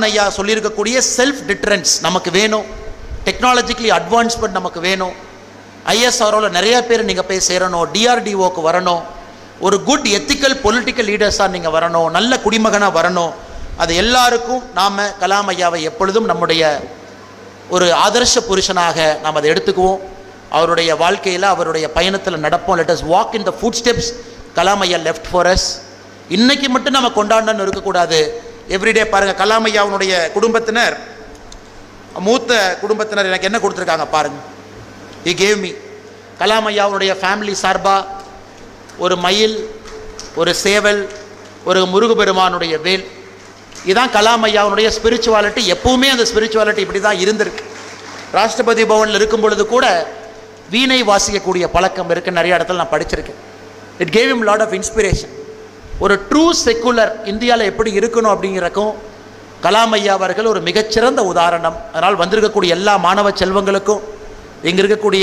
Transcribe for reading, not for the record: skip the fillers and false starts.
பத்மநாபன் ஐயா சொல்லியிருக்கக்கூடிய self deterrence நமக்கு வேணும், டெக்னாலஜிக்கலி அட்வான்ஸ்மெண்ட் நமக்கு வேணும். ஐஎஸ்ஆர்ஓவில் நிறைய பேர் நீங்கள் போய் சேரணும், டிஆர்டிஓக்கு வரணும், ஒரு குட் எத்திக்கல் பொலிட்டிக்கல் லீடர்ஸாக நீங்கள் வரணும், நல்ல குடிமகனாக வரணும். அது எல்லாருக்கும் நாம் கலாம் ஐயாவை எப்பொழுதும் நம்முடைய ஒரு ஆதர்ஷ புருஷனாக நாம் அதை எடுத்துக்குவோம். அவருடைய வாழ்க்கையில் அவருடைய பயணத்தில் நடப்போம். Let us walk in the food steps Kalam ஐயா லெஃப்ட் ஃபார் அஸ். இன்னைக்கு மட்டும் நம்ம கொண்டாடணும்னு இருக்கக்கூடாது. எவ்ரிடே பாருங்கள், கலாம் ஐயாவுடைய குடும்பத்தினர், மூத்த குடும்பத்தினர் எனக்கு என்ன கொடுத்துருக்காங்க பாருங்கள். He gave me கலாம் ஐயாவுடைய ஃபேமிலி சார்பாக ஒரு மயில், ஒரு சேவல், ஒரு முருகப்பெருமானுடைய வேல். இதுதான் கலாம் ஐயாவுடைய ஸ்பிரிச்சுவாலிட்டி. எப்பவுமே அந்த ஸ்பிரிச்சுவாலிட்டி இப்படி தான் இருந்திருக்கு. ராஷ்டிரபதி பவனில் இருக்கும் பொழுது கூட வீணை வாசிக்கக்கூடிய பழக்கம் இருக்குது. நிறைய இடத்துல நான் படிச்சிருக்கேன். It gave him lot of inspiration. ஒரு ட்ரூ செக்குலர் இந்தியாவில் எப்படி இருக்கணும் அப்படிங்கிறக்கும் கலாம் ஐயா அவர்கள் ஒரு மிகச்சிறந்த உதாரணம். அதனால் வந்திருக்கக்கூடிய எல்லா மாணவ செல்வங்களுக்கும் இங்கே இருக்கக்கூடிய